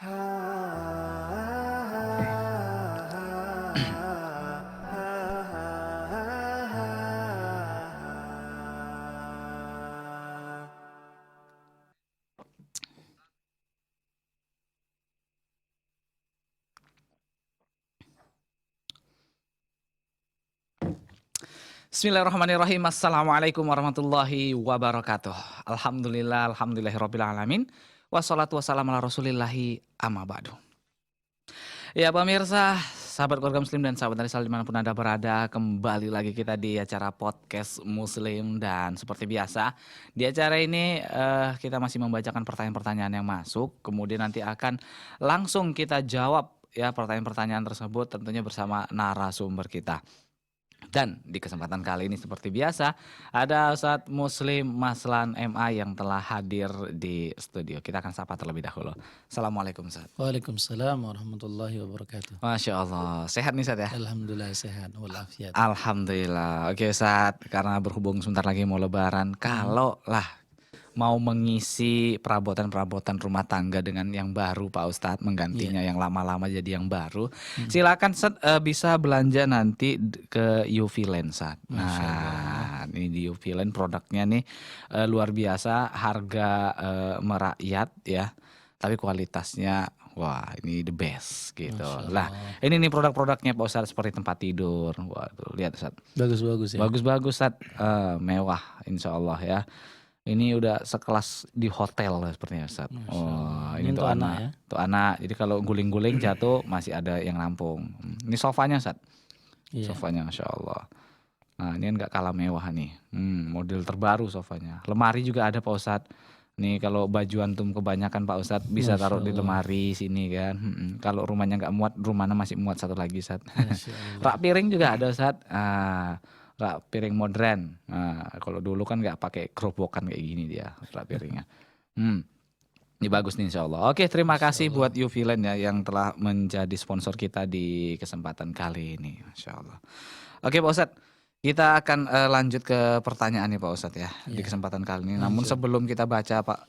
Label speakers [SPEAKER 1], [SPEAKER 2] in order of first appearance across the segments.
[SPEAKER 1] Bismillahirrahmanirrahim. Assalamualaikum warahmatullahi wabarakatuh. Alhamdulillahirabbil alamin. Wassalatu wassalamu ala rasulillahi amma ba'du. Ya pemirsa, sahabat keluarga muslim dan sahabat dari dimanapun Anda berada, kembali lagi kita di acara podcast muslim. Dan seperti biasa di acara ini kita masih membacakan pertanyaan-pertanyaan yang masuk. Kemudian nanti akan langsung kita jawab ya pertanyaan-pertanyaan tersebut tentunya bersama narasumber kita. Dan di kesempatan kali ini seperti biasa ada Ustadz Muslim Maslan MA yang telah hadir di studio. Kita akan sapa terlebih dahulu. Assalamualaikum Ustadz.
[SPEAKER 2] Waalaikumsalam warahmatullahi wabarakatuh.
[SPEAKER 1] Masya Allah, sehat nih Ustadz ya?
[SPEAKER 2] Alhamdulillah sehat walafiat.
[SPEAKER 1] Alhamdulillah. Oke Ustadz, karena berhubung sebentar lagi mau lebaran, kalau lah mau mengisi perabotan-perabotan rumah tangga dengan yang baru Pak Ustadz, menggantinya yang lama-lama jadi yang baru, silakan bisa belanja nanti ke UV-Land Ustadz. Nah ini di UV-Land produknya nih luar biasa, harga merakyat ya, tapi kualitasnya wah ini the best gitu. Lah ini nih produk-produknya Pak Ustadz, seperti tempat tidur. Waduh lihat Ustadz.
[SPEAKER 2] Bagus-bagus ya.
[SPEAKER 1] Bagus-bagus Ustadz, mewah insya Allah ya. Ini udah sekelas di hotel sepertinya Ustaz. Oh, ini untuk anak ya? Untuk anak. Jadi kalau guling-guling jatuh masih ada yang nampung. Ini sofanya Ustaz. Sofanya Masya Allah. Nah ini kan gak kalah mewah nih. Model terbaru sofanya. Lemari juga ada Pak Ustaz. Nih kalau baju antum kebanyakan Pak Ustaz bisa taruh di lemari sini kan. Kalau rumahnya gak muat, rumahnya masih muat satu lagi Ustaz. Rak piring juga ada Ustaz. Rak piring modern. Nah, kalau dulu kan nggak pakai gerobokan kayak gini dia rak piringnya. Ini bagus nih insya Allah. Oke, terima kasih buat UV-Land ya yang telah menjadi sponsor kita di kesempatan kali ini. Masya Allah. Oke Pak Ustadz, kita akan lanjut ke pertanyaan nih Pak Ustadz ya di kesempatan kali ini. Namun sebelum kita baca Pak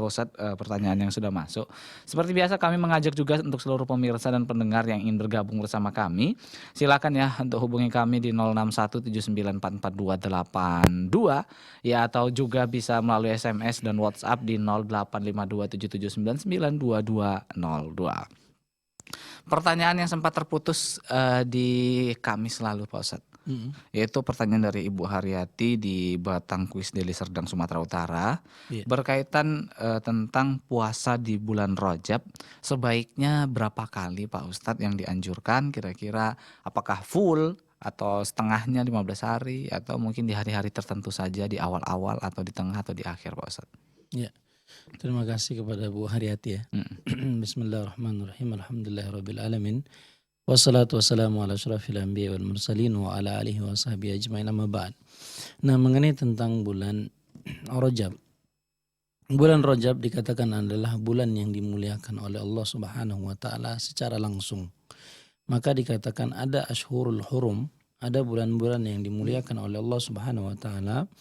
[SPEAKER 1] Ustadz pertanyaan yang sudah masuk, seperti biasa kami mengajak juga untuk seluruh pemirsa dan pendengar yang ingin bergabung bersama kami. Silakan ya untuk hubungi kami di 0617944282 ya, atau juga bisa melalui SMS dan WhatsApp di 085277992202. Pertanyaan yang sempat terputus di Kamis lalu Pak Ustadz. Yaitu pertanyaan dari Ibu Haryati di Batang Kuis Deli Serdang Sumatera Utara berkaitan tentang puasa di bulan Rajab, sebaiknya berapa kali Pak Ustadz yang dianjurkan, kira-kira apakah full atau setengahnya 15 hari atau mungkin di hari-hari tertentu saja, di awal-awal atau di tengah atau di akhir Pak Ustadz.
[SPEAKER 2] Ya. Terima kasih kepada Bu Haryati ya. Bismillahirrahmanirrahim. Alhamdulillahirabbil alamin. Wassalatu wassalamu ala asyrafil anbiya wal mursalin wa ala alihi wa sahbihi ajmain, amma ba'd. Nah, mengenai tentang bulan Rajab. Bulan Rajab dikatakan adalah bulan yang dimuliakan oleh Allah Subhanahu wa taala secara langsung. Maka dikatakan ada Ashhurul Hurum, ada bulan-bulan yang dimuliakan oleh Allah Subhanahu wa taala,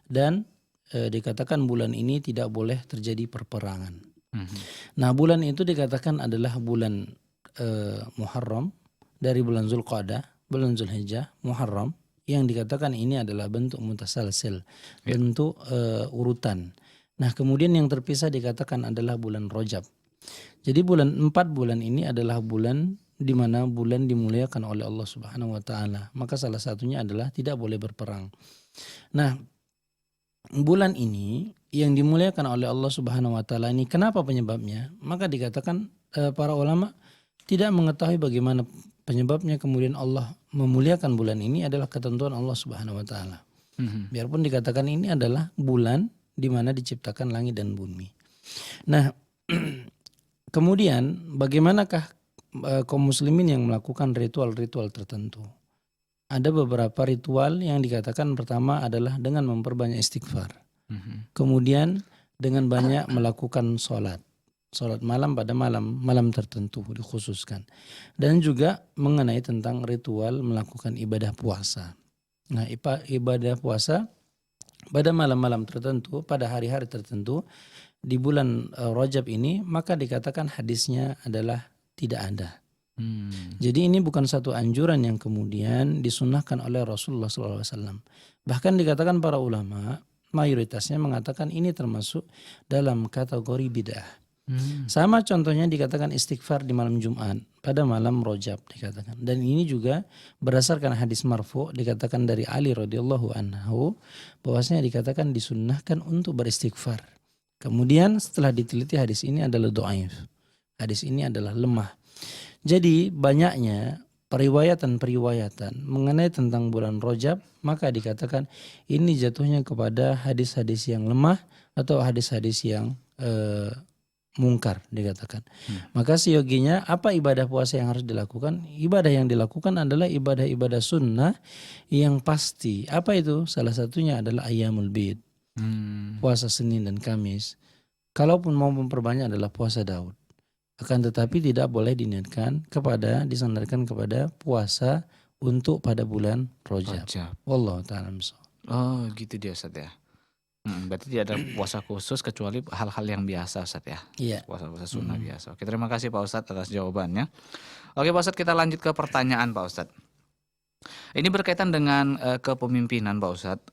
[SPEAKER 2] dan dikatakan bulan ini tidak boleh terjadi perperangan. Nah, bulan itu dikatakan adalah bulan Muharram, dari bulan Zulqa'dah, bulan Zulhijjah, Muharram, yang dikatakan ini adalah bentuk mutasalsil, bentuk urutan. Nah, kemudian yang terpisah dikatakan adalah bulan Rajab. Jadi 4 bulan ini adalah bulan di mana bulan dimuliakan oleh Allah Subhanahu wa taala. Maka salah satunya adalah tidak boleh berperang. Nah, bulan ini yang dimuliakan oleh Allah Subhanahu wa taala ini, kenapa penyebabnya? Maka dikatakan para ulama tidak mengetahui bagaimana penyebabnya, kemudian Allah memuliakan bulan ini adalah ketentuan Allah Subhanahu wa taala. Biarpun dikatakan ini adalah bulan di mana diciptakan langit dan bumi. Nah, kemudian bagaimanakah kaum muslimin yang melakukan ritual-ritual tertentu? Ada beberapa ritual yang dikatakan pertama adalah dengan memperbanyak istighfar. Kemudian dengan banyak melakukan sholat malam pada malam tertentu dikhususkan. Dan juga mengenai tentang ritual melakukan ibadah puasa. Nah, ibadah puasa pada malam-malam tertentu, pada hari-hari tertentu di bulan Rajab ini, maka dikatakan hadisnya adalah tidak ada. Jadi ini bukan satu anjuran yang kemudian disunnahkan oleh Rasulullah SAW. Bahkan dikatakan para ulama, mayoritasnya mengatakan ini termasuk dalam kategori bid'ah. Sama contohnya dikatakan istighfar di malam Jumat pada malam Rajab dikatakan. Dan ini juga berdasarkan hadis marfu dikatakan dari Ali radhiyallahu anhu bahwasanya dikatakan disunnahkan untuk beristighfar. Kemudian setelah diteliti hadis ini adalah dhaif. Hadis ini adalah lemah. Jadi banyaknya periwayatan-periwayatan mengenai tentang bulan Rajab, maka dikatakan ini jatuhnya kepada hadis-hadis yang lemah atau hadis-hadis yang mungkar dikatakan. Maka seyoginya apa ibadah puasa yang harus dilakukan? Ibadah yang dilakukan adalah ibadah-ibadah sunnah yang pasti. Apa itu? Salah satunya adalah Ayyamul Bid. Puasa Senin dan Kamis. Kalaupun mau memperbanyak adalah puasa Daud. Akan tetapi tidak boleh disandarkan kepada puasa untuk pada bulan Rajab. Wallahu ta'ala misal.
[SPEAKER 1] Oh gitu dia Ustaz ya. Berarti tidak ada puasa khusus kecuali hal-hal yang biasa Ustaz ya.
[SPEAKER 2] Iya.
[SPEAKER 1] Puasa-puasa sunnah biasa. Oke, terima kasih Pak Ustadz atas jawabannya. Oke Pak Ustadz, kita lanjut ke pertanyaan Pak Ustadz. Ini berkaitan dengan kepemimpinan Pak Ustadz.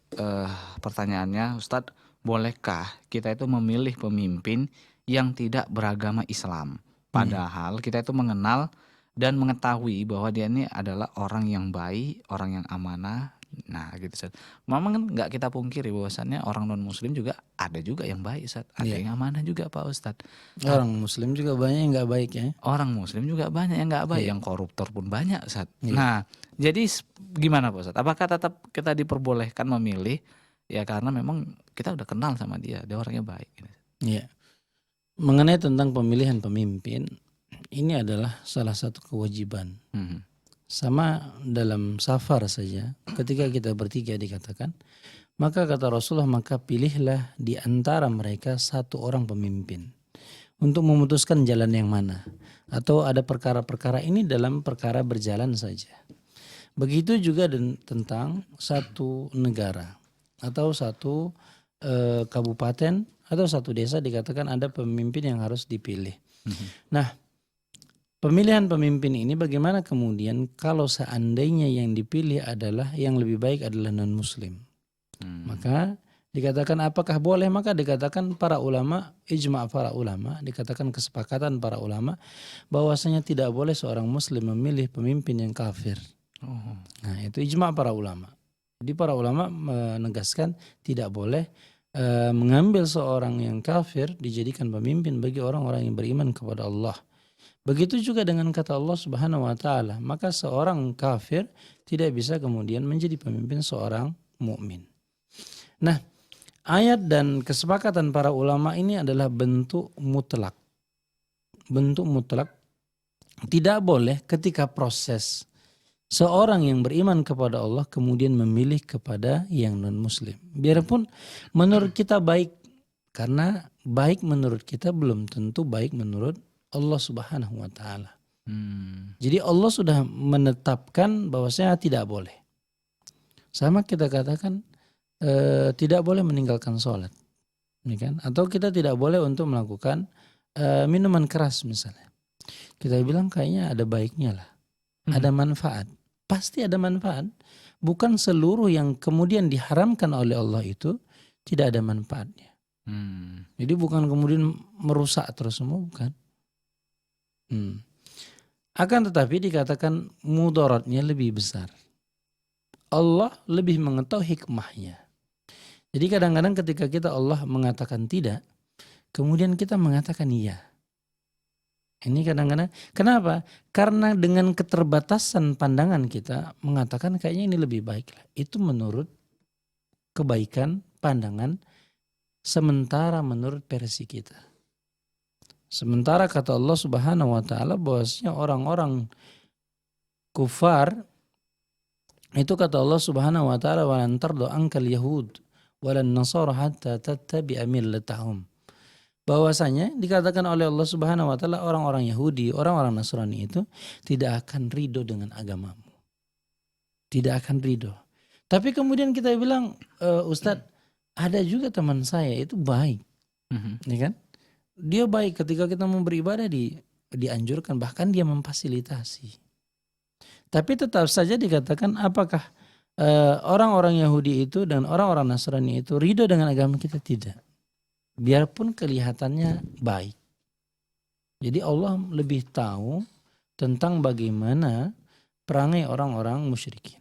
[SPEAKER 1] Pertanyaannya Ustadz, bolehkah kita itu memilih pemimpin yang tidak beragama Islam? Padahal kita itu mengenal dan mengetahui bahwa dia ini adalah orang yang baik, orang yang amanah. Nah gitu Ustaz. Memang nggak kita pungkiri bahwasannya orang non muslim juga ada juga yang baik Ustaz. Ada yang amanah juga Pak Ustadz.
[SPEAKER 2] Orang muslim juga banyak yang nggak baik ya.
[SPEAKER 1] Orang muslim juga banyak yang nggak baik, yang koruptor pun banyak Ustaz. Nah jadi gimana Pak Ustadz? Apakah tetap kita diperbolehkan memilih ya karena memang kita udah kenal sama dia orangnya baik.
[SPEAKER 2] Iya. Mengenai tentang pemilihan pemimpin, ini adalah salah satu kewajiban. Sama dalam safar saja, ketika kita bertiga dikatakan, maka kata Rasulullah, maka pilihlah di antara mereka satu orang pemimpin untuk memutuskan jalan yang mana. Atau ada perkara-perkara ini dalam perkara berjalan saja. Begitu juga tentang satu negara atau satu kabupaten atau satu desa dikatakan ada pemimpin yang harus dipilih. Nah, pemilihan pemimpin ini bagaimana kemudian kalau seandainya yang dipilih adalah yang lebih baik adalah non-muslim. Maka dikatakan apakah boleh? Maka dikatakan para ulama, ijma' para ulama, dikatakan kesepakatan para ulama bahwasanya tidak boleh seorang muslim memilih pemimpin yang kafir. Nah, itu ijma' para ulama. Jadi para ulama menegaskan tidak boleh mengambil seorang yang kafir dijadikan pemimpin bagi orang-orang yang beriman kepada Allah. Begitu juga dengan kata Allah Subhanahu wa taala, maka seorang kafir tidak bisa kemudian menjadi pemimpin seorang mukmin. Nah, ayat dan kesepakatan para ulama ini adalah bentuk mutlak. Bentuk mutlak tidak boleh ketika proses seorang yang beriman kepada Allah kemudian memilih kepada yang non-muslim. Biarpun menurut kita baik, karena baik menurut kita belum tentu baik menurut Allah Subhanahu wa taala. Jadi Allah sudah menetapkan bahwasanya tidak boleh. Sama kita katakan tidak boleh meninggalkan sholat, kan? Atau kita tidak boleh untuk melakukan minuman keras misalnya. Kita bilang kayaknya ada baiknya lah. Ada manfaat, pasti ada manfaat. Bukan seluruh yang kemudian diharamkan oleh Allah itu tidak ada manfaatnya. Jadi bukan kemudian merusak terus semua, bukan. Akan tetapi dikatakan mudaratnya lebih besar. Allah lebih mengetahui hikmahnya. Jadi kadang-kadang ketika kita Allah mengatakan tidak, kemudian kita mengatakan iya. Ini kadang-kadang, kenapa? Karena dengan keterbatasan pandangan kita mengatakan kayaknya ini lebih baik. Itu menurut kebaikan pandangan, sementara menurut versi kita. Sementara kata Allah Subhanahu wa taala bahwasanya orang-orang kufar itu kata Allah Subhanahu wa taala walan tardu ankal yahud walan nasara hatta tattabi'a millatahum. Bahwasanya dikatakan oleh Allah Subhanahu wa taala orang-orang Yahudi, orang-orang Nasrani itu tidak akan ridho dengan agamamu. Tidak akan ridho. Tapi kemudian kita bilang, Ustadz, Ada juga teman saya itu baik, ya kan? Dia baik ketika kita mau beribadah dianjurkan, bahkan dia memfasilitasi. Tapi tetap saja dikatakan apakah orang-orang Yahudi itu dan orang-orang Nasrani itu ridho dengan agama kita? Tidak. Biarpun kelihatannya baik. Jadi Allah lebih tahu tentang bagaimana perangai orang-orang musyrikin.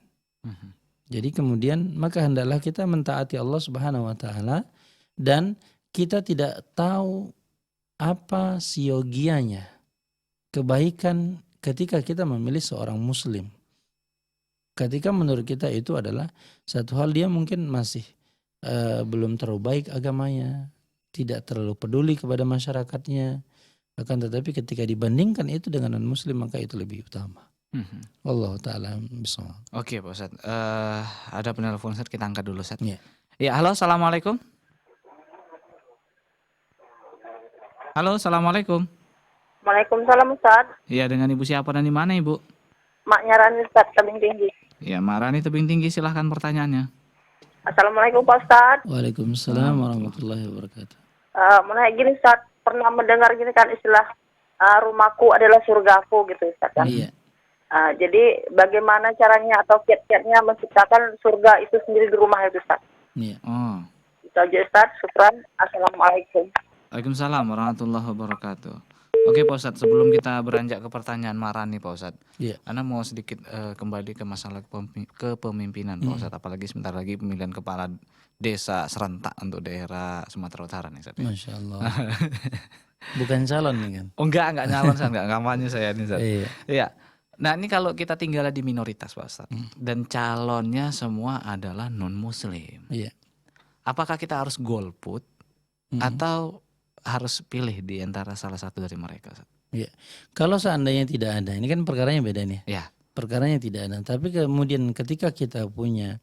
[SPEAKER 2] Jadi kemudian maka hendaklah kita mentaati Allah Subhanahu wa taala dan kita tidak tahu apa siogianya kebaikan ketika kita memilih seorang muslim. Ketika menurut kita itu adalah satu hal dia mungkin masih belum terlalu baik agamanya, tidak terlalu peduli kepada masyarakatnya. Akan tetapi ketika dibandingkan itu dengan non-muslim maka itu lebih utama. Allah Ta'ala bisawab.
[SPEAKER 1] Oke Pak Ustadz, ada penelpon Ustadz, kita angkat dulu Ustadz.
[SPEAKER 2] Ya.
[SPEAKER 1] Ya, halo, assalamualaikum. Halo, assalamualaikum.
[SPEAKER 3] Waalaikumsalam Ustaz.
[SPEAKER 1] Iya, dengan Ibu siapa dan di mana Ibu?
[SPEAKER 3] Maknya Rani Ustaz, Tebing Tinggi.
[SPEAKER 1] Ya, Mak Rani Tebing Tinggi, silahkan pertanyaannya.
[SPEAKER 3] Assalamualaikum Pak Ustaz.
[SPEAKER 2] Waalaikumsalam warahmatullahi wabarakatuh.
[SPEAKER 3] Mau nanya gini Ustaz, pernah mendengar gini kan istilah rumahku adalah surgaku gitu Ustaz kan?
[SPEAKER 2] Iya.
[SPEAKER 3] Jadi bagaimana caranya atau kiat-kiatnya menciptakan surga itu sendiri di rumah itu Ustaz?
[SPEAKER 2] Iya.
[SPEAKER 1] Oh.
[SPEAKER 3] Itu aja Ustaz, syukran. Assalamualaikum.
[SPEAKER 1] Waalaikumsalam warahmatullahi wabarakatuh. Oke Pak Ustadz, sebelum kita beranjak ke pertanyaan Marani Pak Ustadz, Ana mau sedikit kembali ke masalah kepemimpinan Pak Ustadz, apalagi sebentar lagi pemilihan kepala desa serentak untuk daerah Sumatera Utara nih Ustadz.
[SPEAKER 2] Masya Allah. Bukan calon nih kan?
[SPEAKER 1] Oh enggak nyalon Ustadz, enggak kampanye saya nih Ustadz. Iya. Nah ini kalau kita tinggal di minoritas Pak Ustadz, dan calonnya semua adalah non muslim.
[SPEAKER 2] Iya.
[SPEAKER 1] Apakah kita harus golput atau harus pilih di antara salah satu dari mereka?
[SPEAKER 2] Iya. Kalau seandainya tidak ada, ini kan perkaranya beda nih.
[SPEAKER 1] Ya.
[SPEAKER 2] Perkaranya tidak ada. Tapi kemudian ketika kita punya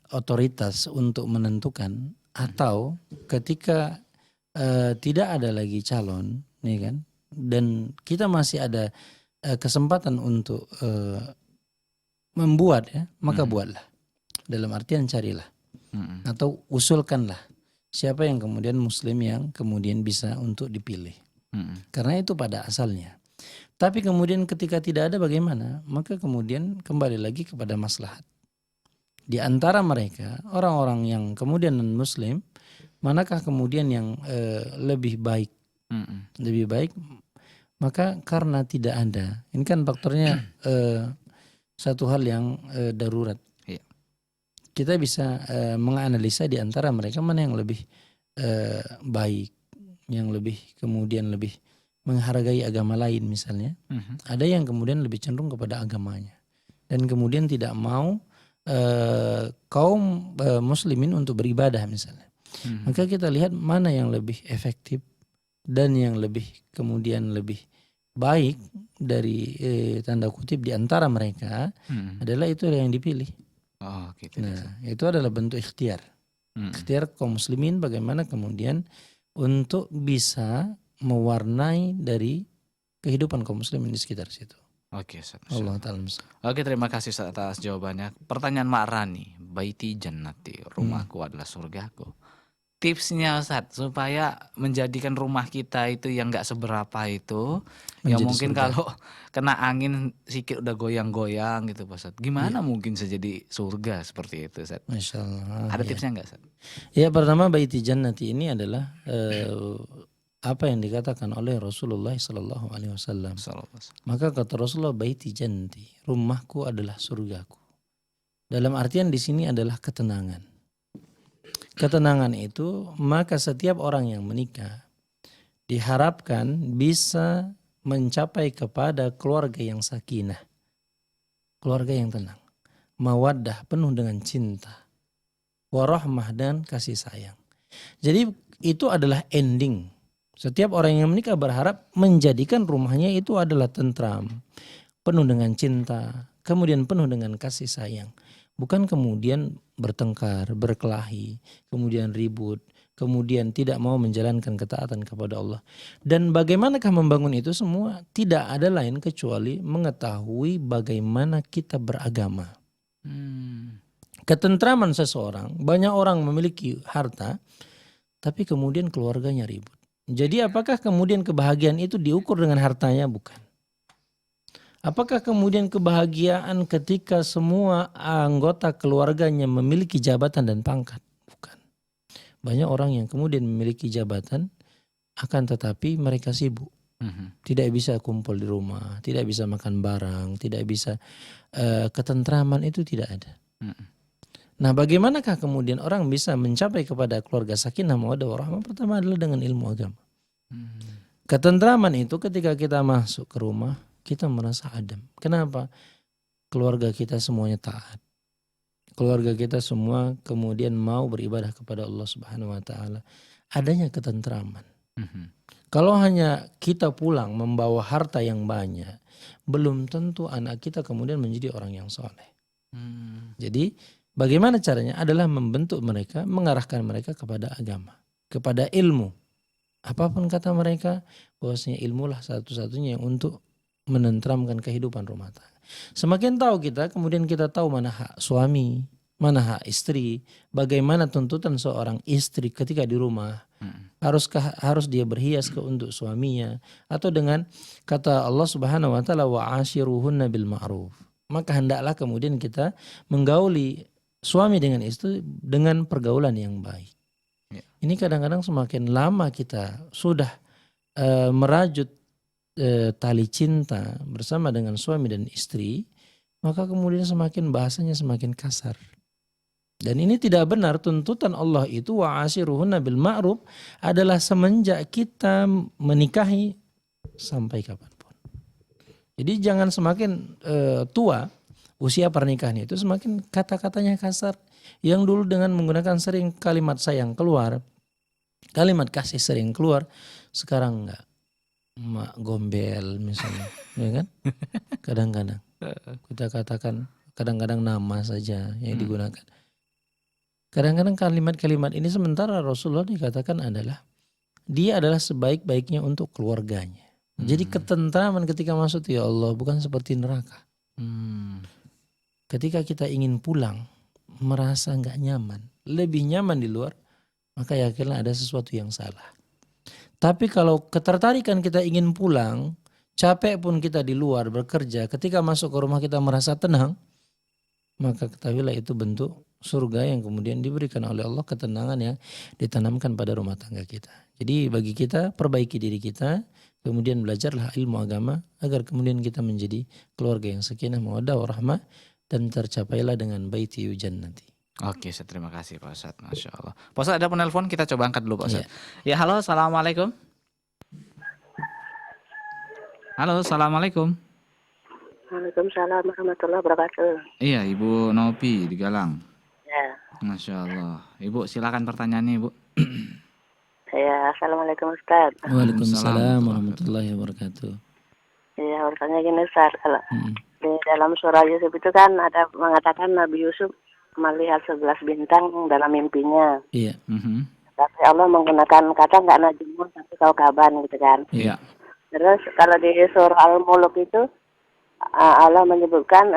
[SPEAKER 2] otoritas untuk menentukan, atau ketika tidak ada lagi calon, nih kan, dan kita masih ada kesempatan untuk membuat, ya, maka buatlah. Dalam artian carilah atau usulkanlah siapa yang kemudian muslim yang kemudian bisa untuk dipilih. Karena itu pada asalnya. Tapi kemudian ketika tidak ada bagaimana? Maka kemudian kembali lagi kepada maslahat. Di antara mereka orang-orang yang kemudian non muslim, manakah kemudian yang lebih baik? Lebih baik, maka karena tidak ada. Ini kan faktornya satu hal yang darurat. Kita bisa menganalisa di antara mereka mana yang lebih baik, yang lebih kemudian lebih menghargai agama lain misalnya. Ada yang kemudian lebih cenderung kepada agamanya dan kemudian tidak mau kaum muslimin untuk beribadah misalnya. Maka kita lihat mana yang lebih efektif dan yang lebih kemudian lebih baik dari tanda kutip di antara mereka adalah itu yang dipilih.
[SPEAKER 1] Oh, gitu.
[SPEAKER 2] Nah, itu adalah bentuk ikhtiar. Ikhtiar kaum muslimin bagaimana kemudian untuk bisa mewarnai dari kehidupan kaum muslimin di sekitar situ.
[SPEAKER 1] Oke, Ustaz.
[SPEAKER 2] Allah Ta'ala.
[SPEAKER 1] Oke, terima kasih Ustaz atas jawabannya. Pertanyaan Mak Rani, baiti jannati, rumahku adalah surgaku. Tipsnya Ustaz supaya menjadikan rumah kita itu yang gak seberapa itu, yang mungkin surga. Kalau kena angin sedikit udah goyang-goyang gitu Pak Ustaz. Gimana mungkin bisa jadi surga seperti itu Ustaz?
[SPEAKER 2] Masya Allah.
[SPEAKER 1] Ada tipsnya gak Ustaz?
[SPEAKER 2] Ya, pertama baiti jannati ini adalah apa yang dikatakan oleh Rasulullah SAW. Maka kata Rasulullah, baiti jannati, rumahku adalah surgaku. Dalam artian di sini adalah ketenangan. Ketenangan itu maka setiap orang yang menikah diharapkan bisa mencapai kepada keluarga yang sakinah, keluarga yang tenang, mawaddah penuh dengan cinta, warahmah dan kasih sayang. Jadi itu adalah ending. Setiap orang yang menikah berharap menjadikan rumahnya itu adalah tentram, penuh dengan cinta, kemudian penuh dengan kasih sayang. Bukan kemudian bertengkar, berkelahi, kemudian ribut, kemudian tidak mau menjalankan ketaatan kepada Allah. Dan bagaimanakah membangun itu semua? Tidak ada lain kecuali mengetahui bagaimana kita beragama. ketentraman seseorang. Banyak orang memiliki harta, tapi kemudian keluarganya ribut. Jadi apakah kemudian kebahagiaan itu diukur dengan hartanya? Bukan. Apakah kemudian kebahagiaan ketika semua anggota keluarganya memiliki jabatan dan pangkat? Bukan. Banyak orang yang kemudian memiliki jabatan, akan tetapi mereka sibuk. Tidak bisa kumpul di rumah, tidak bisa makan bareng, tidak bisa ketentraman itu tidak ada. Nah, bagaimanakah kemudian orang bisa mencapai kepada keluarga sakinah mawaddah warahmah? Pertama adalah dengan ilmu agama. Ketentraman itu ketika kita masuk ke rumah, kita merasa adem. Kenapa? Keluarga kita semuanya taat. Keluarga kita semua kemudian mau beribadah kepada Allah Subhanahu wa taala. Adanya ketentraman. Kalau hanya kita pulang membawa harta yang banyak, belum tentu anak kita kemudian menjadi orang yang soleh. Jadi bagaimana caranya? Adalah membentuk mereka, mengarahkan mereka kepada agama, kepada ilmu. Apapun kata mereka, bahwasanya ilmulah satu-satunya yang untuk menenteramkan kehidupan rumah tangga. Semakin tahu kita, kemudian kita tahu mana hak suami, mana hak istri, bagaimana tuntutan seorang istri ketika di rumah. Harus dia berhias untuk suaminya, atau dengan kata Allah Subhanahu wa taala wa ashiruhunna bil ma'ruf. Maka hendaklah kemudian kita menggauli suami dengan istri dengan pergaulan yang baik. Ini kadang-kadang semakin lama kita sudah merajut tali cinta bersama dengan suami dan istri, maka kemudian semakin bahasanya semakin kasar. Dan ini tidak benar. Tuntutan Allah itu wa ashiruhunna bil ma'ruf adalah semenjak kita menikahi sampai kapanpun. Jadi jangan semakin tua usia pernikahan itu semakin kata-katanya kasar. Yang dulu dengan menggunakan sering kalimat sayang keluar, kalimat kasih sering keluar, sekarang enggak. Mak gombel misalnya, ya kan? Kadang-kadang kita katakan, kadang-kadang nama saja yang digunakan. Kadang-kadang kalimat-kalimat ini sementara Rasulullah dikatakan adalah dia adalah sebaik-baiknya untuk keluarganya. Jadi ketentraman ketika masuk, ya Allah, bukan seperti neraka. Ketika kita ingin pulang merasa nggak nyaman, lebih nyaman di luar, maka yakinlah ada sesuatu yang salah. Tapi kalau ketertarikan kita ingin pulang, capek pun kita di luar bekerja, ketika masuk ke rumah kita merasa tenang, maka ketahuilah itu bentuk surga yang kemudian diberikan oleh Allah, ketenangan yang ditanamkan pada rumah tangga kita. Jadi bagi kita, perbaiki diri kita, kemudian belajarlah ilmu agama agar kemudian kita menjadi keluarga yang sakinah mawaddah warahmah dan tercapailah dengan baiti jannati.
[SPEAKER 1] Oke, terima kasih Pak Ustadz, Masya Allah. Pak Ustadz ada penelpon, kita coba angkat dulu Pak Ustadz. Ya, halo, assalamualaikum. Halo, assalamualaikum.
[SPEAKER 3] Waalaikumsalam warahmatullahi wabarakatuh.
[SPEAKER 1] Iya, Ibu Nopi di Galang.
[SPEAKER 3] Ya.
[SPEAKER 1] Masya Allah. Ibu silakan pertanyaannya Ibu.
[SPEAKER 3] Ya, assalamualaikum Ustaz.
[SPEAKER 2] Waalaikumsalam warahmatullahi wabarakatuh.
[SPEAKER 3] Ya, urusannya gini Ustaz, kalau di dalam surah Yusuf itu kan ada mengatakan Nabi Yusuf melihat 11 bintang dalam mimpinya.
[SPEAKER 2] Iya.
[SPEAKER 3] Tapi Allah menggunakan kata nggak najmun tapi kaukaban gitu kan.
[SPEAKER 2] Iya.
[SPEAKER 3] Terus kalau di surah Al-Mulk itu Allah menyebutkan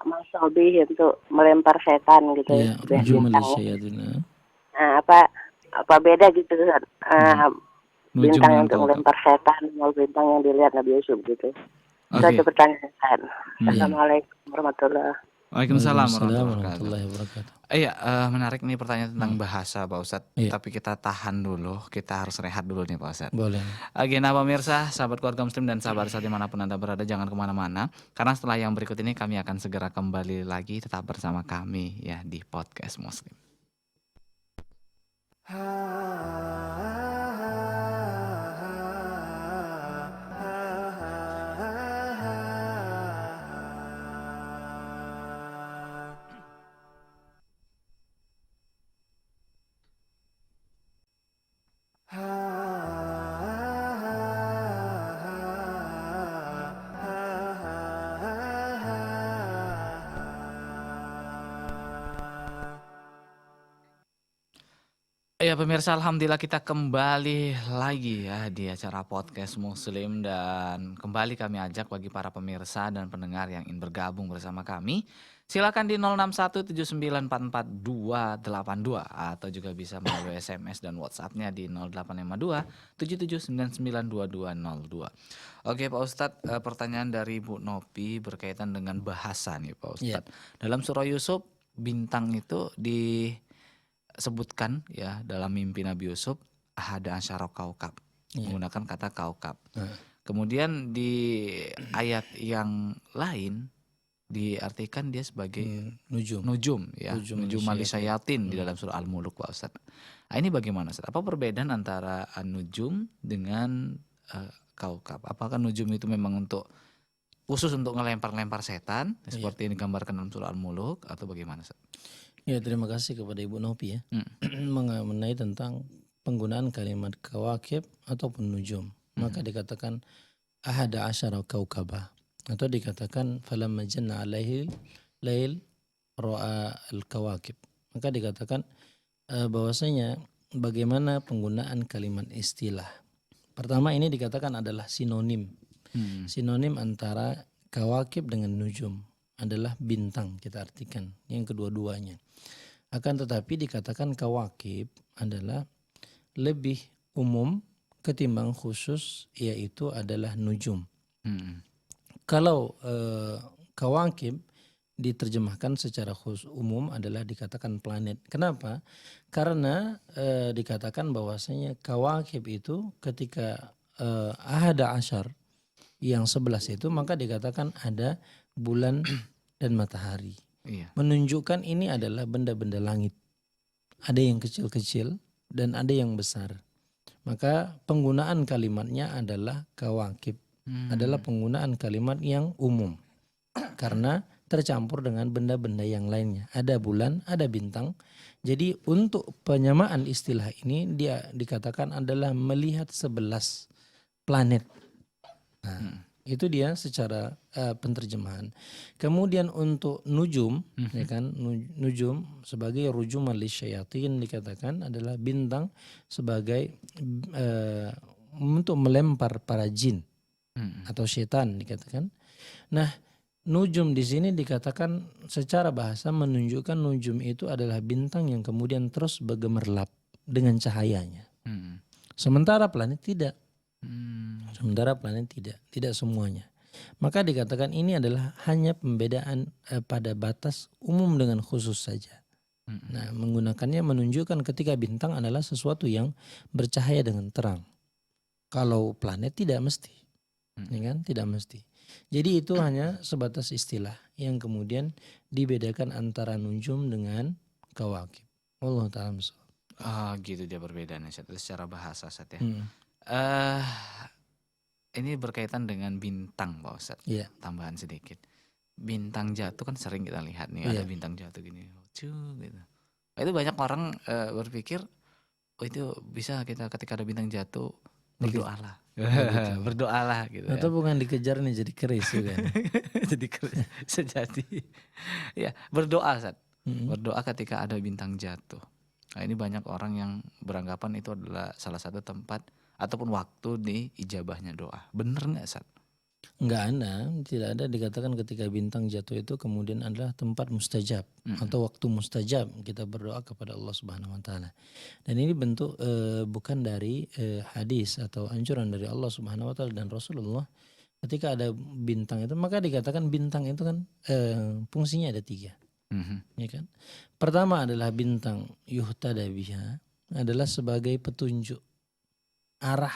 [SPEAKER 3] masobi untuk melempar setan gitu.
[SPEAKER 2] Iya,
[SPEAKER 3] bintang. Apa beda gitu Ustaz? Bintang untuk melempar setan, bintang yang dilihat Nabi Yusuf gitu. Itu aja pertanyaan Ustaz. Assalamualaikum warahmatullahi wabarakatuh.
[SPEAKER 1] Waalaikumsalam warahmatullahi
[SPEAKER 2] warahmatullahi wabarakatuh.
[SPEAKER 1] Iya, menarik nih pertanyaan tentang bahasa Pak Ustadz.
[SPEAKER 2] Iya.
[SPEAKER 1] Tapi kita tahan dulu, kita harus rehat dulu nih Pak Ustadz.
[SPEAKER 2] Boleh.
[SPEAKER 1] Agenda pemirsa, sahabat keluarga muslim dan sahabat saat dimanapun Anda berada, jangan kemana-mana. Karena setelah yang berikut ini kami akan segera kembali lagi, tetap bersama kami ya di Podcast Muslim. Ya pemirsa, alhamdulillah kita kembali lagi ya di acara Podcast Muslim, dan kembali kami ajak bagi para pemirsa dan pendengar yang ingin bergabung bersama kami, Silakan di 0617944282 atau juga bisa melalui SMS dan WhatsApp-nya di 0852 77992202. Oke Pak Ustadz, pertanyaan dari Bu Nopi berkaitan dengan bahasa nih Pak Ustadz. Dalam surah Yusuf, bintang itu disebutkan ya dalam mimpi Nabi Yusuf ahada asyara kaukab, menggunakan kata kaukab. Kemudian di ayat yang lain diartikan dia sebagai nujum ya, nujum malisyayatin di dalam surah Al-Muluk Pak Ustadz. Nah, ini bagaimana Ustadz? Apa perbedaan antara nujum dengan kaukab? Apakah nujum itu memang khusus untuk ngelempar-lempar setan seperti yang digambarkan dalam surah Al-Muluk atau bagaimana Ustadz?
[SPEAKER 2] Ya, terima kasih kepada Ibu Nopi ya. Mengenai tentang penggunaan kalimat kawakib ataupun nujum. Maka dikatakan ahada asyara kaukabah, atau dikatakan falamma janna alaihi lail ra'a al-kawakib. Maka dikatakan bahwasanya bagaimana penggunaan kalimat istilah. Pertama, ini dikatakan adalah sinonim. Sinonim antara kawakib dengan nujum adalah bintang, kita artikan yang kedua-duanya. Akan tetapi dikatakan kawakib adalah lebih umum ketimbang khusus, yaitu adalah nujum. Kalau kawakib diterjemahkan secara khusus umum adalah dikatakan planet. Kenapa? Karena dikatakan bahwasanya kawakib itu ketika ahada asyar yang 11 itu, maka dikatakan ada bulan dan matahari. Menunjukkan ini adalah benda-benda langit. Ada yang kecil-kecil dan ada yang besar. Maka penggunaan kalimatnya adalah kawakib. Adalah penggunaan kalimat yang umum. Karena tercampur dengan benda-benda yang lainnya. Ada bulan, ada bintang. Jadi untuk penyamaan istilah ini dia dikatakan adalah melihat 11 planet. Nah, itu dia secara penterjemahan. Kemudian untuk nujum, ya kan, nujum sebagai rujuman lisyayatin dikatakan adalah bintang sebagai untuk melempar para jin atau setan dikatakan. Nah, nujum di sini dikatakan secara bahasa menunjukkan nujum itu adalah bintang yang kemudian terus bergemerlap dengan cahayanya. Sementara planet tidak. Sementara planet tidak semuanya. Maka dikatakan ini adalah hanya pembedaan pada batas umum dengan khusus saja. Nah, menggunakannya menunjukkan ketika bintang adalah sesuatu yang bercahaya dengan terang. Kalau planet tidak mesti, ya kan? Tidak mesti. Jadi itu hanya sebatas istilah yang kemudian dibedakan antara nujum dengan kawakib. Wallahu ta'ala bishawab.
[SPEAKER 1] Gitu dia perbedaannya secara bahasa Ustadz ya. Ini berkaitan dengan bintang Pak Ustadz. Tambahan sedikit. Bintang jatuh kan sering kita lihat nih, ada bintang jatuh gini, lucu gitu. Itu banyak orang berpikir, oh itu bisa kita ketika ada bintang jatuh berdoalah. Berdoalah gitu.
[SPEAKER 2] Atau bukan dikejar nih jadi keris juga.
[SPEAKER 1] Jadi keris sejati. Ya, berdoa Ustadz. Berdoa ketika ada bintang jatuh. Nah, ini banyak orang yang beranggapan itu adalah salah satu tempat ataupun waktu di ijabahnya doa. Bener nggak Ustadz?
[SPEAKER 2] Enggak ada, tidak ada dikatakan ketika bintang jatuh itu kemudian adalah tempat mustajab atau waktu mustajab kita berdoa kepada Allah Subhanahu wa taala. Dan ini bentuk bukan dari hadis atau anjuran dari Allah Subhanahu wa taala dan Rasulullah. Ketika ada bintang itu, maka dikatakan bintang itu kan fungsinya ada 3. Ya kan? Pertama adalah bintang yuhtada biha, adalah sebagai petunjuk arah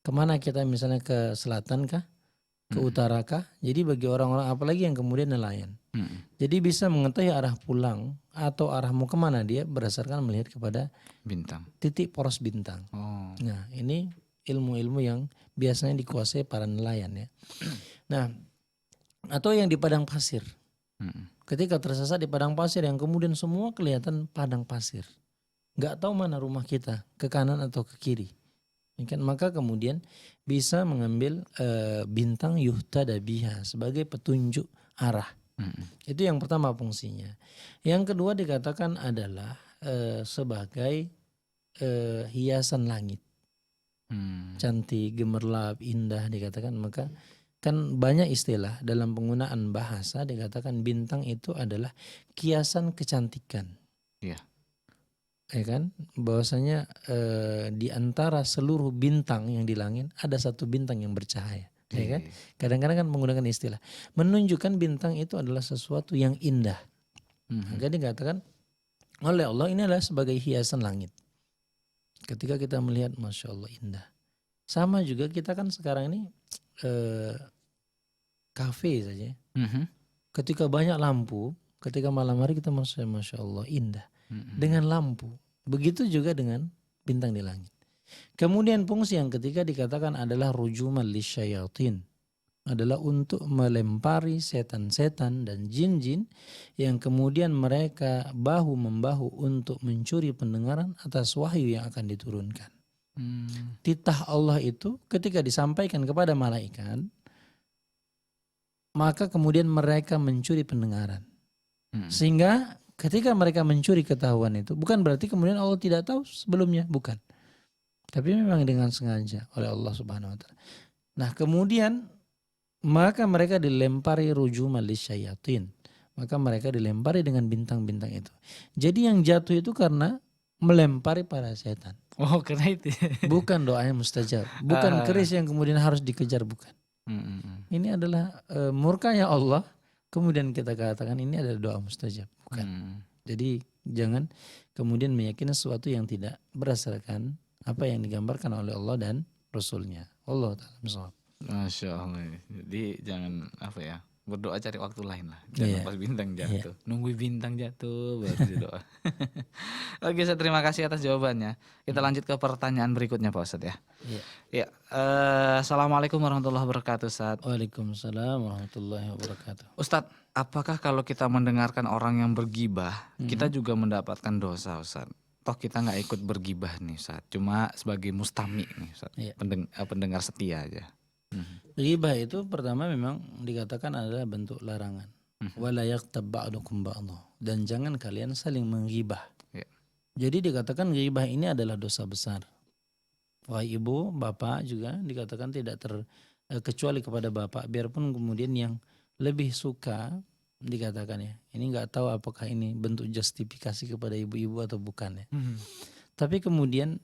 [SPEAKER 2] kemana kita, misalnya ke selatan kah, ke utara kah. Jadi bagi orang-orang apalagi yang kemudian nelayan, jadi bisa mengetahui arah pulang atau arah mau kemana dia berdasarkan melihat kepada
[SPEAKER 1] bintang,
[SPEAKER 2] titik poros bintang. Nah, ini ilmu-ilmu yang biasanya dikuasai para nelayan ya. Nah, atau yang di padang pasir. Ketika tersesat di padang pasir yang kemudian semua kelihatan padang pasir, nggak tahu mana rumah kita, ke kanan atau ke kiri. Maka kemudian bisa mengambil bintang yuhtada biha sebagai petunjuk arah. Itu yang pertama fungsinya. Yang kedua dikatakan adalah sebagai hiasan langit. Cantik, gemerlap, indah dikatakan. Maka kan banyak istilah dalam penggunaan bahasa dikatakan bintang itu adalah kiasan kecantikan.
[SPEAKER 1] Iya.
[SPEAKER 2] Ya kan? Bahwasanya di antara seluruh bintang yang di langit ada satu bintang yang bercahaya. Ya kan? Kadang-kadang kan menggunakan istilah menunjukkan bintang itu adalah sesuatu yang indah. Maka dikatakan oleh Allah ini adalah sebagai hiasan langit. Ketika kita melihat Masya Allah indah. Sama juga kita kan sekarang ini kafe saja. Ketika banyak lampu, ketika malam hari kita Masya Allah indah. Dengan lampu. Begitu juga dengan bintang di langit. Kemudian fungsi yang ketiga dikatakan adalah rujuman lisyayatin. Adalah untuk melempari setan-setan dan jin-jin yang kemudian mereka bahu-membahu untuk mencuri pendengaran atas wahyu yang akan diturunkan. Titah Allah itu ketika disampaikan kepada malaikat, maka kemudian mereka mencuri pendengaran. Sehingga ketika mereka mencuri ketahuan itu, bukan berarti kemudian Allah tidak tahu sebelumnya, bukan. Tapi memang dengan sengaja oleh Allah Subhanahu wa taala. Nah, kemudian maka mereka dilempari rujuman lisyayatin. Maka mereka dilempari dengan bintang-bintang itu. Jadi yang jatuh itu karena melempari para setan.
[SPEAKER 1] Oh, karena itu.
[SPEAKER 2] Bukan doanya mustajab. Bukan keris yang kemudian harus dikejar, bukan. Ini adalah murkanya Allah. Kemudian kita katakan ini adalah doa mustajab, bukan. Jadi jangan kemudian meyakini sesuatu yang tidak berdasarkan apa yang digambarkan oleh Allah dan Rasulnya. Allah ta'ala.
[SPEAKER 1] Masya Allah. Jadi jangan berdoa cari waktu lain lah. Jangan pas bintang jatuh. Nunggu bintang jatuh baru berdoa. Oke, saya terima kasih atas jawabannya. Kita lanjut ke pertanyaan berikutnya Pak Ustadz ya. Ya. Assalamualaikum warahmatullahi wabarakatuh Ustadz.
[SPEAKER 2] Waalaikumsalam warahmatullahi wabarakatuh.
[SPEAKER 1] Ustadz, apakah kalau kita mendengarkan orang yang bergibah, kita juga mendapatkan dosa Ustadz? Toh kita nggak ikut bergibah nih Ustadz, cuma sebagai mustami nih Ustadz, pendengar setia aja.
[SPEAKER 2] Ghibah itu pertama memang dikatakan adalah bentuk larangan. Wala yaghtab ba'dukum ba'dha, dan jangan kalian saling menggibah. Jadi dikatakan ghibah ini adalah dosa besar. Wah, ibu, bapak juga dikatakan tidak kecuali kepada bapak, biarpun kemudian yang lebih suka dikatakan ya. Ini nggak tahu apakah ini bentuk justifikasi kepada ibu-ibu atau bukan ya. Tapi kemudian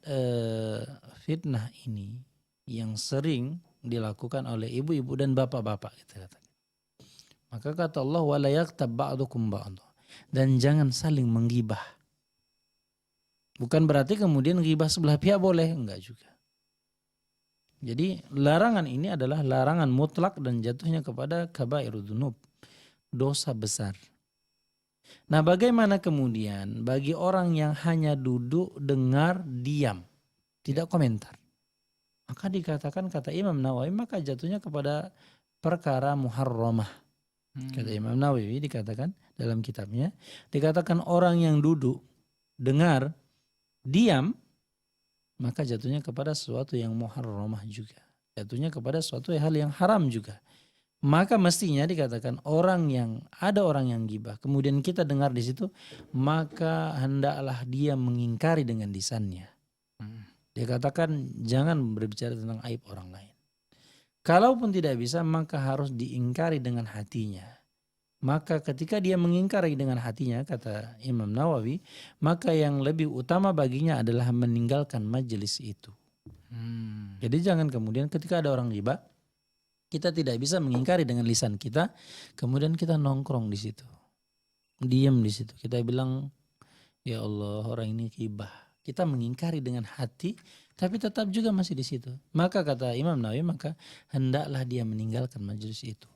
[SPEAKER 2] fitnah ini yang sering dilakukan oleh ibu-ibu dan bapak-bapak kita katakan. Maka kata Allah wala yaghtab ba'dukum ba'dha, dan jangan saling menggibah. Bukan berarti kemudian ghibah sebelah pihak boleh, enggak juga. Jadi larangan ini adalah larangan mutlak dan jatuhnya kepada kabairud dzunub, dosa besar. Nah, bagaimana kemudian bagi orang yang hanya duduk, dengar, diam, tidak komentar? Maka dikatakan kata Imam Nawawi maka jatuhnya kepada perkara muharramah. Kata Imam Nawawi dikatakan dalam kitabnya, dikatakan orang yang duduk, dengar, diam, maka jatuhnya kepada sesuatu yang muharramah juga. Jatuhnya kepada sesuatu hal yang haram juga. Maka mestinya dikatakan orang yang gibah, kemudian kita dengar di situ, maka hendaklah dia mengingkari dengan lisannya. Dia katakan jangan berbicara tentang aib orang lain. Kalaupun tidak bisa maka harus diingkari dengan hatinya. Maka ketika dia mengingkari dengan hatinya, kata Imam Nawawi, maka yang lebih utama baginya adalah meninggalkan majelis itu. Jadi jangan kemudian ketika ada orang ghibah, kita tidak bisa mengingkari dengan lisan kita, kemudian kita nongkrong di situ, diam di situ. Kita bilang, ya Allah orang ini ghibah. Kita mengingkari dengan hati, tapi tetap juga masih di situ. Maka kata Imam Nawawi, maka hendaklah dia meninggalkan majelis itu.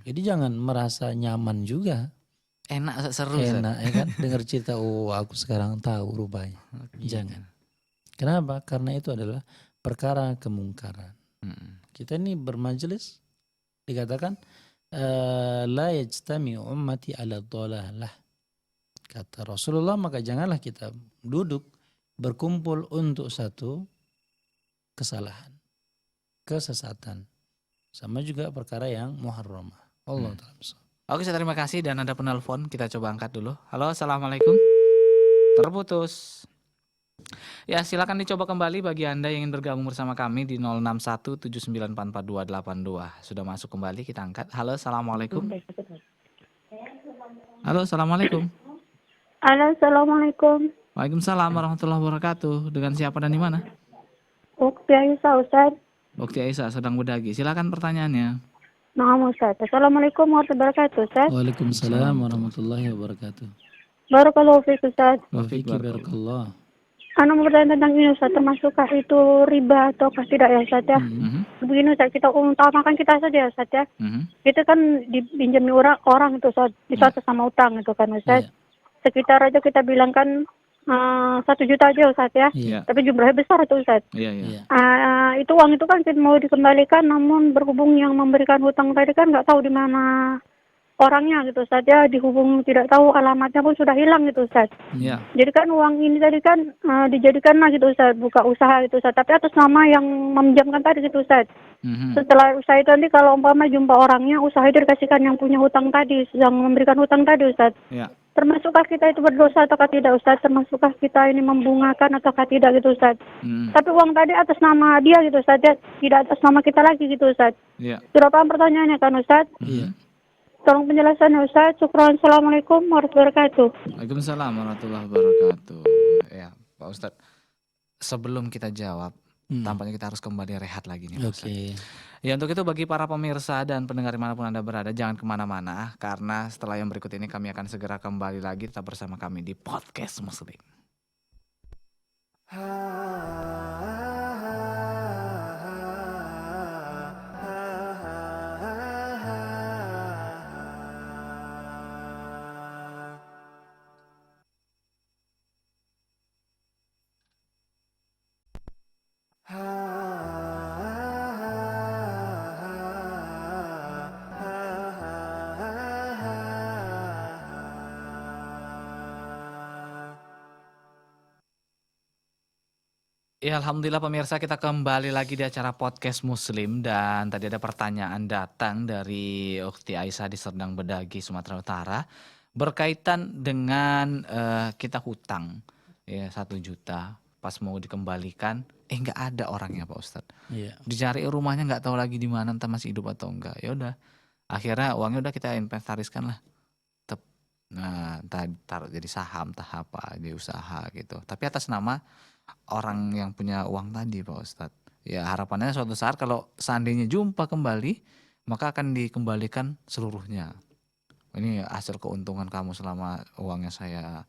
[SPEAKER 2] Jadi jangan merasa nyaman juga.
[SPEAKER 1] Enak, seru.
[SPEAKER 2] Enak ya kan, dengar cerita, oh aku sekarang tahu rupanya. Jangan. Kenapa? Karena itu adalah perkara kemungkaran. Kita ini bermajelis, dikatakan, la yajtami ummati ala dhalalah. Kata Rasulullah, maka janganlah kita duduk berkumpul untuk satu kesalahan, kesesatan. Sama juga perkara yang muharramah. Allah ta'ala.
[SPEAKER 1] Oke, saya terima kasih dan ada penelpon, kita coba angkat dulu. Halo, assalamualaikum. Terputus. Ya, silakan dicoba kembali bagi Anda yang ingin bergabung bersama kami di 0617944282. Sudah masuk kembali, kita angkat. Halo, Assalamualaikum. Halo, Assalamualaikum.
[SPEAKER 4] Halo, Assalamualaikum.
[SPEAKER 1] Waalaikumsalam warahmatullahi wabarakatuh. Dengan siapa dan di mana?
[SPEAKER 4] Ukti Aisyah, Ustaz.
[SPEAKER 1] Ukti Aisyah sedang berdagi. Silakan pertanyaannya.
[SPEAKER 4] Nah, Ustaz. Assalamualaikum warahmatullahi wabarakatuh, Ustaz.
[SPEAKER 2] Waalaikumsalam warahmatullahi wabarakatuh.
[SPEAKER 4] Barakallahu fiik, Ustaz.
[SPEAKER 2] Wa fiki barakallah.
[SPEAKER 4] Mau bertanya tentang ini, Ustaz. Termasukkah itu riba ataukah tidak ya, Ustaz ya? Begini, Ustaz. Kita utamakan kita saja ya, Ustaz ya. Kita kan dipinjami orang itu, Ustaz. Itu atas sama utang itu kan, Ustaz. Sekitar aja kita bilang kan 1 juta aja, Ustaz ya. Tapi jumlahnya besar itu, Ustaz. Itu uang itu kan mau dikembalikan, namun berhubung yang memberikan hutang tadi kan nggak tahu di mana orangnya gitu, Ustaz ya. Dihubung tidak tahu alamatnya pun sudah hilang gitu, Ustaz. Jadi kan uang ini tadi kan dijadikan gitu, Ustaz, buka usaha gitu, Ustaz. Tapi atas nama yang meminjamkan tadi gitu, Ustaz. Setelah usaha itu nanti kalau umpama jumpa orangnya, usaha itu dikasihkan yang punya hutang tadi, yang memberikan hutang tadi, Ustaz. Termasukkah kita itu berdosa ataukah tidak, Ustaz? Termasukkah kita ini membungakan ataukah tidak gitu, Ustaz? Tapi uang tadi atas nama dia gitu, Ustaz ya. Tidak atas nama kita lagi gitu, Ustaz. Sudah paham pertanyaannya kan, Ustaz? Tolong penjelasannya, Ustaz. Syukran. Assalamualaikum warahmatullahi wabarakatuh.
[SPEAKER 1] Waalaikumsalam warahmatullahi wabarakatuh. Ya, Pak Ustadz. Sebelum kita jawab, tampaknya kita harus kembali rehat lagi nih, Pak Ustadz. Ya, untuk itu bagi para pemirsa dan pendengar dimanapun Anda berada, jangan kemana-mana, karena setelah yang berikut ini kami akan segera kembali lagi tetap bersama kami di Podcast Muslim. Ya, alhamdulillah pemirsa, kita kembali lagi di acara Podcast Muslim, dan tadi ada pertanyaan datang dari Ukti Aisyah di Serdang Bedagi, Sumatera Utara, berkaitan dengan kita hutang ya 1 juta, pas mau dikembalikan nggak ada orangnya, Pak Ustadz. Dicari rumahnya nggak tahu lagi di mana, entah masih hidup atau enggak. Ya udah, akhirnya uangnya udah kita inventariskan lah. Nah, taruh jadi saham, tahap apa, di usaha gitu. Tapi atas nama orang yang punya uang tadi, Pak Ustadz. Ya, harapannya suatu saat kalau seandainya jumpa kembali, maka akan dikembalikan seluruhnya. Ini hasil keuntungan kamu selama uangnya saya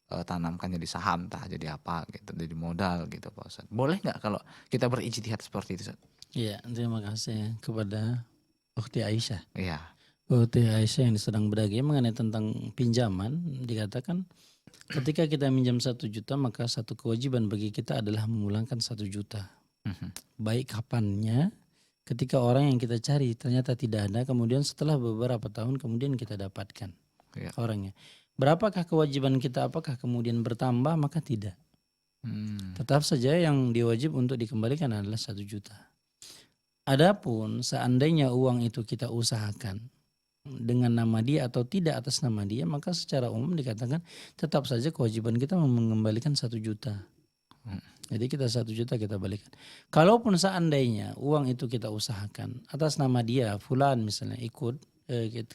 [SPEAKER 1] tanamkan jadi saham, entah jadi apa gitu, jadi modal gitu, Pak Ustadz. Boleh nggak kalau kita berijtihad seperti itu, Ustadz?
[SPEAKER 2] Iya, terima kasih kepada Ukti Aisyah.
[SPEAKER 1] Iya.
[SPEAKER 2] Ukti Aisyah yang sedang berdagi mengenai tentang pinjaman, dikatakan ketika kita minjam 1 juta, maka satu kewajiban bagi kita adalah memulangkan 1 juta. Baik kapannya, ketika orang yang kita cari ternyata tidak ada, kemudian setelah beberapa tahun kemudian kita dapatkan orangnya. Berapakah kewajiban kita? Apakah kemudian bertambah? Maka tidak. Tetap saja yang diwajib untuk dikembalikan adalah 1 juta. Adapun seandainya uang itu kita usahakan dengan nama dia atau tidak atas nama dia, maka secara umum dikatakan tetap saja kewajiban kita mengembalikan 1 juta. Jadi kita 1 juta kita balikan. Kalaupun seandainya uang itu kita usahakan atas nama dia, fulan misalnya ikut,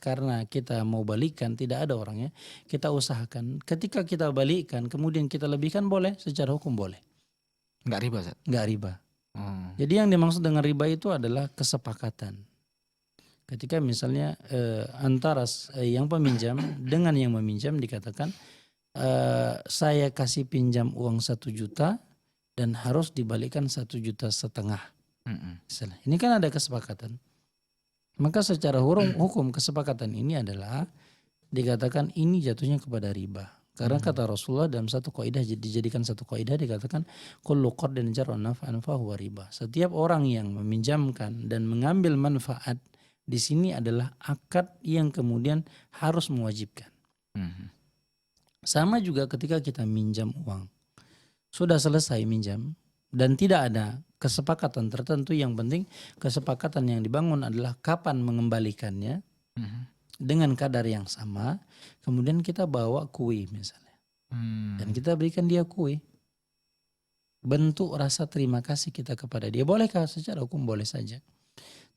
[SPEAKER 2] karena kita mau balikan tidak ada orangnya, kita usahakan. Ketika kita balikan kemudian kita lebihkan, boleh, secara hukum boleh.
[SPEAKER 1] Nggak riba, Ustaz?
[SPEAKER 2] Nggak riba. Jadi yang dimaksud dengan riba itu adalah kesepakatan. Ketika misalnya antara yang peminjam dengan yang meminjam dikatakan saya kasih pinjam uang 1 juta dan harus dibalikan 1,5 juta. Misalnya. Ini kan ada kesepakatan. Maka secara hukum kesepakatan ini adalah dikatakan ini jatuhnya kepada riba. Karena kata Rasulullah dalam satu kaidah, dijadikan satu kaidah, dikatakan kullu qardin jarra naf'an fa huwa riba. Setiap orang yang meminjamkan dan mengambil manfaat di sini adalah akad yang kemudian harus mewajibkan. Sama juga ketika kita minjam uang. Sudah selesai minjam dan tidak ada kesepakatan tertentu, yang penting kesepakatan yang dibangun adalah kapan mengembalikannya dengan kadar yang sama. Kemudian kita bawa kue misalnya dan kita berikan dia kue. bentuk rasa terima kasih kita kepada dia. Bolehkah? Secara hukum boleh saja.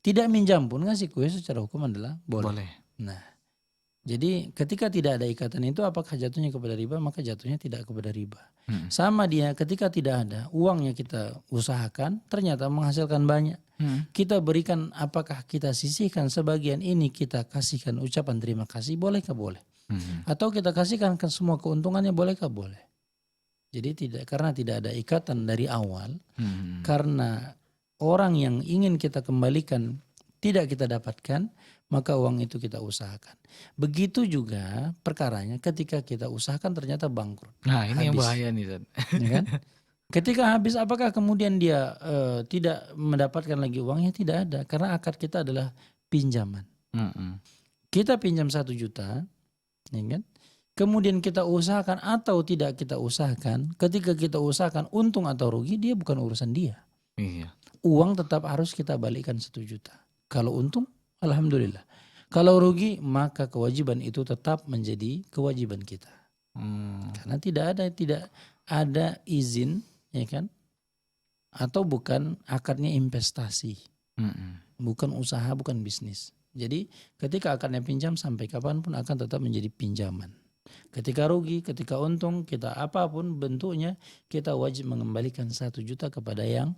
[SPEAKER 2] Tidak minjam pun ngasih kue secara hukum adalah boleh. Nah, jadi ketika tidak ada ikatan itu, apakah jatuhnya kepada riba? Maka jatuhnya tidak kepada riba. Sama dia ketika tidak ada uangnya kita usahakan ternyata menghasilkan banyak. Kita berikan, apakah kita sisihkan sebagian ini kita kasihkan ucapan terima kasih, bolehkah? Boleh. Atau kita kasihkan ke semua keuntungannya, bolehkah? Boleh. Jadi karena tidak ada ikatan dari awal, karena orang yang ingin kita kembalikan tidak kita dapatkan, maka uang itu kita usahakan. Begitu juga perkaranya ketika kita usahakan ternyata bangkrut.
[SPEAKER 1] Nah ini
[SPEAKER 2] habis.
[SPEAKER 1] yang bahaya nih Ustaz.
[SPEAKER 2] Ya kan? Ketika habis, apakah kemudian dia tidak mendapatkan lagi uangnya? Tidak ada, karena akad kita adalah pinjaman. Kita pinjam 1 juta, ya kan? Kemudian kita usahakan atau tidak kita usahakan. Ketika kita usahakan untung atau rugi, dia bukan urusan dia.
[SPEAKER 1] Iya.
[SPEAKER 2] Uang tetap harus kita balikkan 1 juta. Kalau untung, alhamdulillah. Kalau rugi, maka kewajiban itu tetap menjadi kewajiban kita. Karena tidak ada izin, ya kan? Atau bukan akadnya investasi, bukan usaha, bukan bisnis. Jadi ketika akadnya pinjam, sampai kapanpun akan tetap menjadi pinjaman. Ketika rugi, ketika untung, kita apapun bentuknya, kita wajib mengembalikan 1 juta kepada yang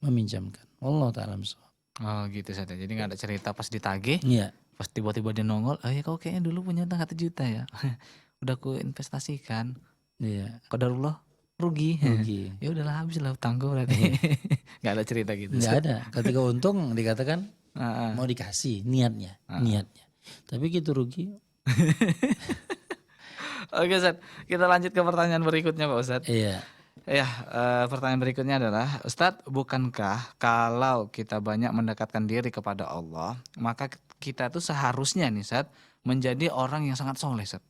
[SPEAKER 2] meminjamkan. Allah ta'ala misal.
[SPEAKER 1] Oh gitu saja. Jadi nggak ada cerita pas ditagih,
[SPEAKER 2] Iya.
[SPEAKER 1] pas tiba-tiba dia nongol, ya kau kayaknya dulu punya utang 1 juta ya, udah ku investasikan,
[SPEAKER 2] Iya.
[SPEAKER 1] qadarullah rugi. Ya udahlah, habis lah utangku berarti. Nggak ada cerita gitu.
[SPEAKER 2] Nggak ada. Ketika untung dikatakan mau dikasih niatnya. Tapi gitu rugi.
[SPEAKER 1] Oke Ustaz, kita lanjut ke pertanyaan berikutnya Pak Ustaz.
[SPEAKER 2] Iya.
[SPEAKER 1] Ya, pertanyaan berikutnya adalah, Ustadz, bukankah kalau kita banyak mendekatkan diri kepada Allah, maka kita tuh seharusnya nih Ustadz menjadi orang yang sangat soleh Ustadz?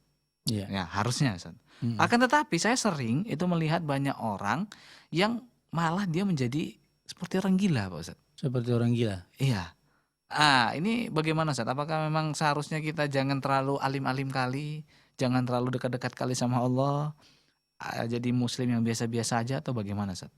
[SPEAKER 2] Iya.
[SPEAKER 1] Ya, harusnya Ustadz. Akan tetapi saya sering itu melihat banyak orang yang malah dia menjadi seperti orang gila Pak Ustadz.
[SPEAKER 2] Seperti orang gila.
[SPEAKER 1] Iya. Ini bagaimana Ustadz? Apakah memang seharusnya kita jangan terlalu alim-alim kali, jangan terlalu dekat-dekat kali sama Allah, jadi muslim yang biasa-biasa aja, atau bagaimana Ustaz?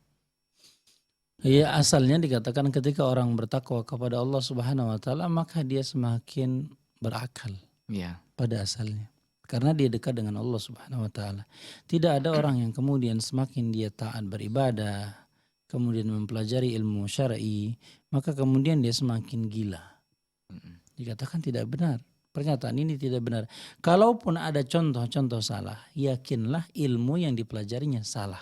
[SPEAKER 2] Iya, asalnya dikatakan ketika orang bertakwa kepada Allah Subhanahu wa taala, maka dia semakin berakal.
[SPEAKER 1] Iya.
[SPEAKER 2] Pada asalnya. Karena dia dekat dengan Allah Subhanahu wa taala. Tidak ada orang yang kemudian semakin dia taat beribadah, kemudian mempelajari ilmu syar'i, maka kemudian dia semakin gila. Dikatakan tidak benar. Pernyataan ini tidak benar. Kalaupun ada contoh-contoh salah, yakinlah ilmu yang dipelajarinya salah.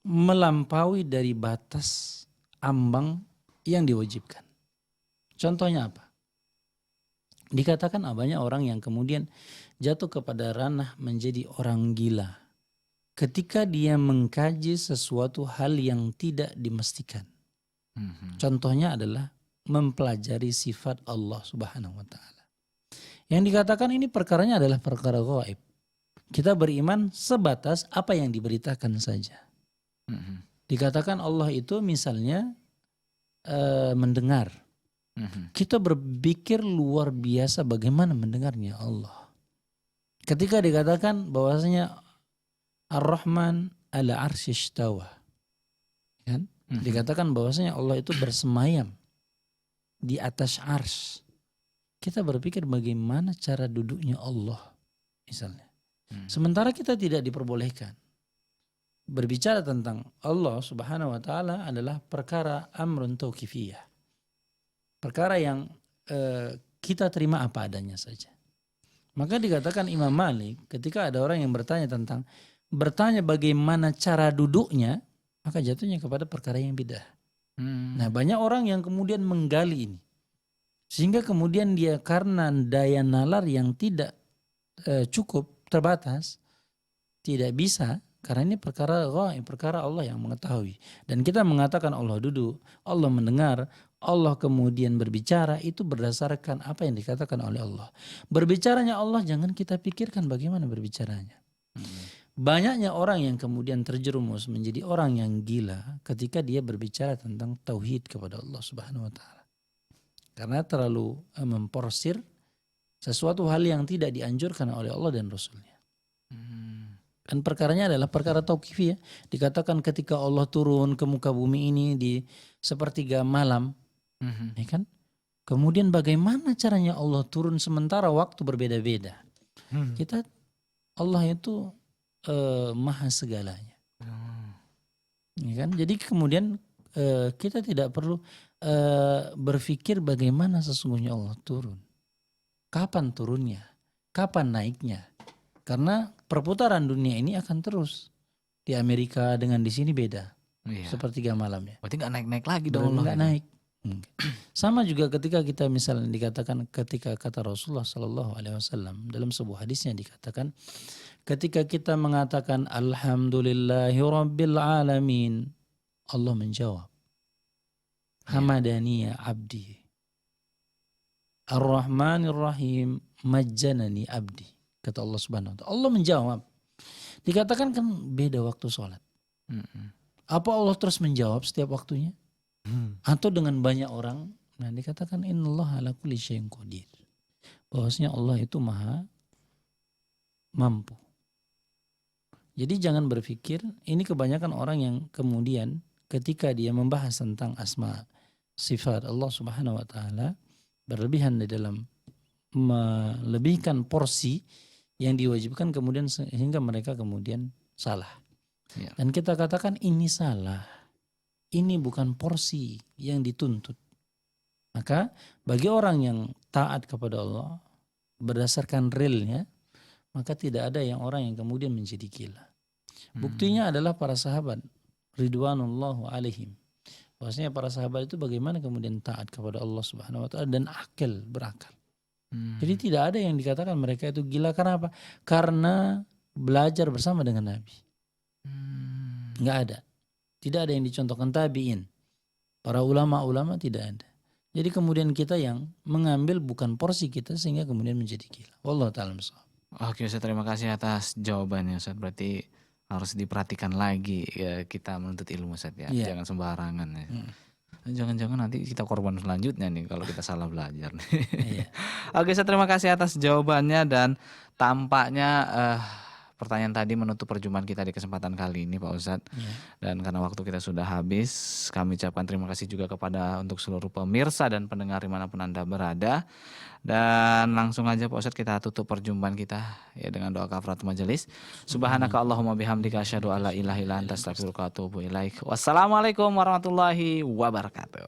[SPEAKER 2] Melampaui dari batas ambang yang diwajibkan. Contohnya apa? Dikatakan banyak orang yang kemudian jatuh kepada ranah menjadi orang gila ketika dia mengkaji sesuatu hal yang tidak dimestikan. Contohnya adalah mempelajari sifat Allah Subhanahu wa taala. Yang dikatakan ini perkaranya adalah perkara gaib. Kita beriman sebatas apa yang diberitakan saja. Dikatakan Allah itu misalnya mendengar. Kita berpikir luar biasa bagaimana mendengarnya Allah. Ketika dikatakan bahwasanya Ar-Rahman ala arsy istawa. Kan? Dikatakan bahwasanya Allah itu bersemayam di atas ars. Kita berpikir bagaimana cara duduknya Allah misalnya. Sementara kita tidak diperbolehkan. Berbicara tentang Allah Subhanahu wa taala adalah perkara amrun tauqifiyah. Perkara yang kita terima apa adanya saja. Maka dikatakan Imam Malik ketika ada orang yang bertanya bagaimana cara duduknya, maka jatuhnya kepada perkara yang bidah. Nah, banyak orang yang kemudian menggali ini. Sehingga kemudian dia karena daya nalar yang tidak cukup, terbatas, tidak bisa, karena ini perkara ghaib, perkara Allah yang mengetahui. Dan kita mengatakan Allah duduk, Allah mendengar, Allah kemudian berbicara, itu berdasarkan apa yang dikatakan oleh Allah. Berbicaranya Allah jangan kita pikirkan bagaimana berbicaranya. Banyaknya orang yang kemudian terjerumus menjadi orang yang gila ketika dia berbicara tentang tauhid kepada Allah Subhanahu wa taala. Karena terlalu memporsir sesuatu hal yang tidak dianjurkan oleh Allah dan Rasulnya. Kan perkaranya adalah perkara tauqifi ya. Dikatakan ketika Allah turun ke muka bumi ini di sepertiga malam, ya kan? Kemudian bagaimana caranya Allah turun sementara waktu berbeda-beda? Kita Allah itu maha segalanya, ya kan? Jadi kemudian kita tidak perlu berpikir bagaimana sesungguhnya Allah turun, kapan turunnya, kapan naiknya. Karena perputaran dunia ini akan terus. Di Amerika dengan di sini beda. Iya. Sepertiga malam ya.
[SPEAKER 1] Berarti gak naik-naik lagi dong.
[SPEAKER 2] Gak naik. Sama juga ketika kita misalnya dikatakan ketika kata Rasulullah SAW dalam sebuah hadisnya dikatakan ketika kita mengatakan Alhamdulillahi Rabbil Alamin, Allah menjawab Hamadani ya abdi, Ar-Rahmanir Rahim majjanani abdi. Kata Allah Subhanahu wa ta'ala. Allah menjawab. Dikatakan kan beda waktu sholat. Apa Allah terus menjawab setiap waktunya? Atau dengan banyak orang? Nah dikatakan innallaha ala kulli syai'in qadir. Bahwasanya Allah itu maha mampu. Jadi jangan berpikir, ini kebanyakan orang yang kemudian ketika dia membahas tentang asma sifat Allah Subhanahu wa ta'ala berlebihan di dalam melebihkan porsi yang diwajibkan kemudian sehingga mereka kemudian salah. Ya. Dan kita katakan ini salah. Ini bukan porsi yang dituntut. Maka bagi orang yang taat kepada Allah berdasarkan realnya, maka tidak ada orang yang kemudian menjadi gila. Buktinya adalah para sahabat ridwanullahu alaihim. Bahwasanya para sahabat itu bagaimana kemudian taat kepada Allah Subhanahu wa ta'ala dan berakal. Jadi tidak ada yang dikatakan mereka itu gila. Karena apa? Karena belajar bersama dengan Nabi. Nggak ada. Tidak ada yang dicontohkan tabi'in. Para ulama-ulama tidak ada. Jadi kemudian kita yang mengambil bukan porsi kita sehingga kemudian menjadi gila. Wallahu ta'ala bishawab.
[SPEAKER 1] Oke Ustaz, terima kasih atas jawabannya Ustaz. Berarti harus diperhatikan lagi ya, kita menuntut ilmu Ustaz ya. Jangan sembarangan ya. Jangan-jangan nanti kita korban selanjutnya nih kalau kita salah belajar nih. Iya. Oke, saya terima kasih atas jawabannya dan tampaknya pertanyaan tadi menutup perjumpaan kita di kesempatan kali ini Pak Ustadz. Iya. Dan karena waktu kita sudah habis, kami ucapkan terima kasih juga kepada untuk seluruh pemirsa dan pendengar dimanapun Anda berada. Dan langsung aja Pak Ustadz kita tutup perjumpaan kita ya dengan doa kafaratul majelis. Subhanaka Allahumma bihamdika asyhadu alla ilaha illa anta astaghfiruka wa atubu ilaik. Wassalamualaikum warahmatullahi wabarakatuh.